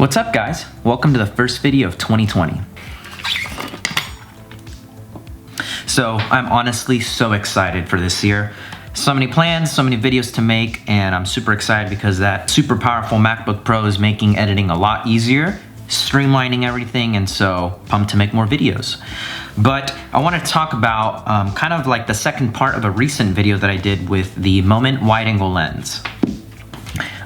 What's up, guys? Welcome to the first video of 2020. So I'm honestly so excited for this year. So many plans, so many videos to make, and I'm super excited because that super powerful MacBook Pro is making editing a lot easier, streamlining everything, and so pumped to make more videos. But I want to talk about kind of like the second part of a recent video that I did with the Moment wide-angle lens.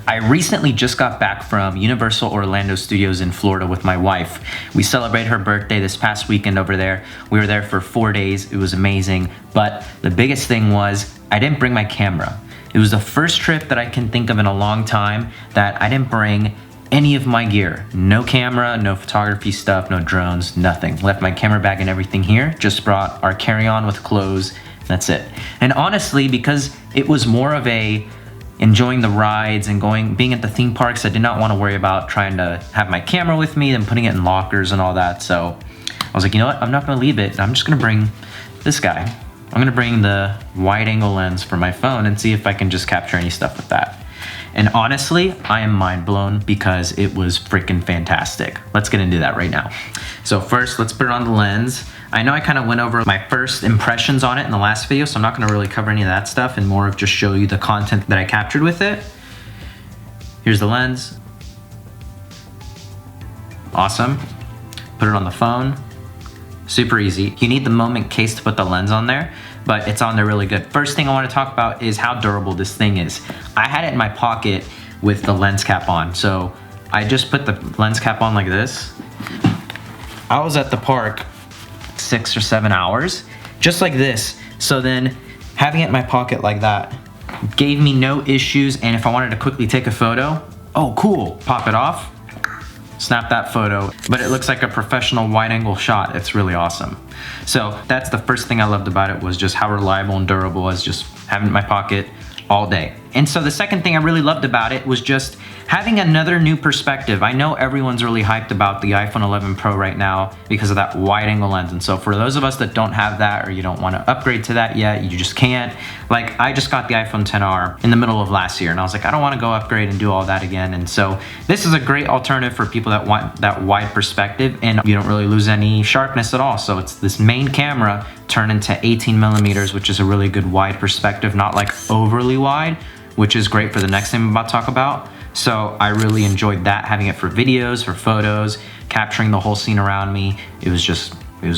I recently just got back from Universal Orlando Studios in Florida with my wife. We celebrated her birthday this past weekend over there. We were there for 4 days. It was amazing. But the biggest thing was I didn't bring my camera. It was the first trip that I can think of in a long time that I didn't bring any of my gear. No camera, no photography stuff, no drones, nothing. Left my camera bag and everything here. Just brought our carry-on with clothes. That's it. And honestly, because it was more of a enjoying the rides and being at the theme parks, I did not want to worry about trying to have my camera with me and putting it in lockers and all that. So I was like, you know what? I'm not going to leave it. I'm just going to bring this guy. I'm going to bring the wide angle lens for my phone and see if I can just capture any stuff with that. And honestly, I am mind blown because it was freaking fantastic. Let's get into that right now. So first, let's put it on the lens. I know I kind of went over my first impressions on it in the last video, so I'm not going to really cover any of that stuff and more of just show you the content that I captured with it. Here's the lens. Awesome. Put it on the phone. Super easy. You need the Moment case to put the lens on there, but it's on there really good. First thing I want to talk about is how durable this thing is. I had it in my pocket with the lens cap on, so I just put the lens cap on like this. I was at the park 6 or 7 hours, just like this. So then having it in my pocket like that gave me no issues, and if I wanted to quickly take a photo, oh cool, pop it off, snap that photo, but it looks like a professional wide angle shot. It's really awesome. So that's the first thing I loved about it, was just how reliable and durable it was, just having it in my pocket all day. And so the second thing I really loved about it was just having another new perspective. I know everyone's really hyped about the iPhone 11 Pro right now because of that wide angle lens. And so for those of us that don't have that, or you don't want to upgrade to that yet, you just can't. Like, I just got the iPhone XR in the middle of last year, and I was like, I don't want to go upgrade and do all that again. And so this is a great alternative for people that want that wide perspective, and you don't really lose any sharpness at all. So it's this main camera turned into 18 millimeters, which is a really good wide perspective, not like overly wide, which is great for the next thing I'm about to talk about. So I really enjoyed that, having it for videos, for photos, capturing the whole scene around me. It was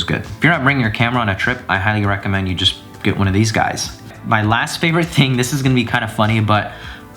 good. If you're not bringing your camera on a trip, I highly recommend you just get one of these guys. My last favorite thing, this is gonna be kind of funny, but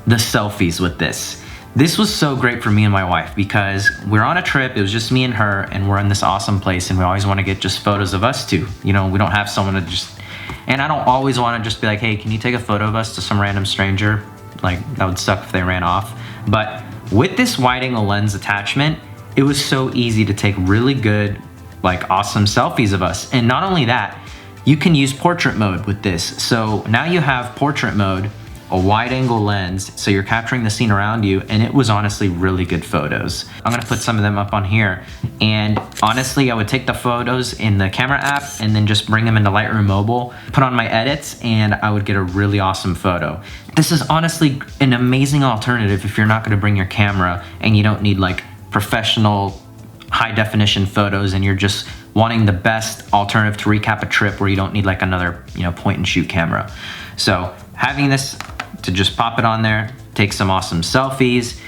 the selfies with this. This was so great for me and my wife because we're on a trip, it was just me and her, and we're in this awesome place, and we always wanna get just photos of us two. You know, we don't have someone to just, and I don't always wanna just be like, hey, can you take a photo of us to some random stranger? Like, that would suck if they ran off. But with this wide angle lens attachment, it was so easy to take really good, like awesome selfies of us. And not only that, you can use portrait mode with this. So now you have portrait mode, a wide angle lens, so you're capturing the scene around you, and it was honestly really good photos. I'm gonna put some of them up on here, and honestly, I would take the photos in the camera app and then just bring them into Lightroom Mobile, put on my edits, and I would get a really awesome photo. This is honestly an amazing alternative if you're not gonna bring your camera and you don't need like professional high definition photos, and you're just wanting the best alternative to recap a trip where you don't need like another, you know, point and shoot camera. So having this to just pop it on there, take some awesome selfies,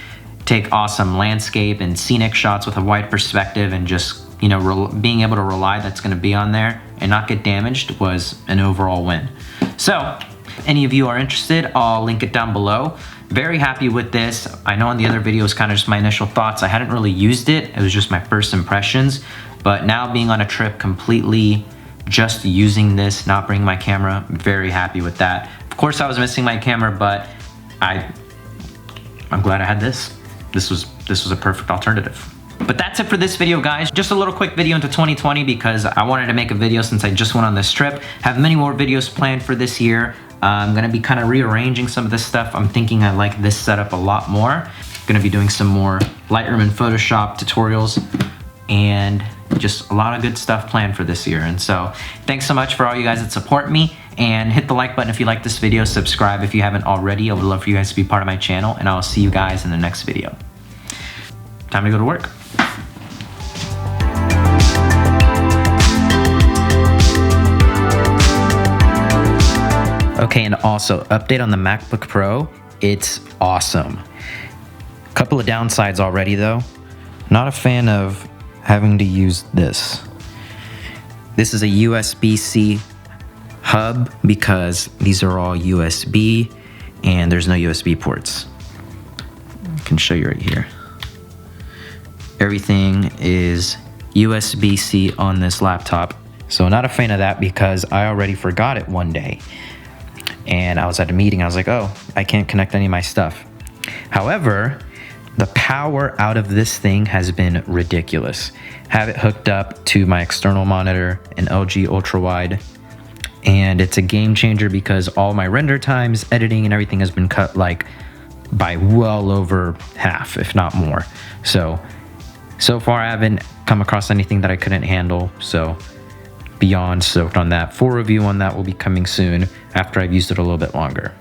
take awesome landscape and scenic shots with a wide perspective, and just, you know, being able to rely that's gonna be on there and not get damaged was an overall win. So any of you are interested, I'll link it down below. Very happy with this. I know on the other video was kind of just my initial thoughts. I hadn't really used it. It was just my first impressions, but now being on a trip completely just using this, not bringing my camera, very happy with that. Of course, I was missing my camera, but I'm glad I had this. This was a perfect alternative. But that's it for this video, guys. Just a little quick video into 2020 because I wanted to make a video since I just went on this trip. Have many more videos planned for this year. I'm gonna be kind of rearranging some of this stuff. I'm thinking I like this setup a lot more. Gonna be doing some more Lightroom and Photoshop tutorials, and just a lot of good stuff planned for this year. And so thanks so much for all you guys that support me, and hit the like button if you like this video, subscribe if you haven't already. I would love for you guys to be part of my channel, and I'll see you guys in the next video. time to go to work. Okay, and also update on the MacBook Pro. It's awesome. Couple of downsides already though. Not a fan of having to use this. This is a USB-C hub because these are all USB and there's no USB ports. I can show you right here. Everything is USB-C on this laptop. So not a fan of that because I already forgot it one day. And I was at a meeting, I was like, oh, I can't connect any of my stuff. However, the power out of this thing has been ridiculous. Have it hooked up to my external monitor, an LG ultra wide, and it's a game changer because all my render times, editing and everything has been cut like by well over half, if not more. So far I haven't come across anything that I couldn't handle, so beyond stoked on that. Full review on that will be coming soon after I've used it a little bit longer.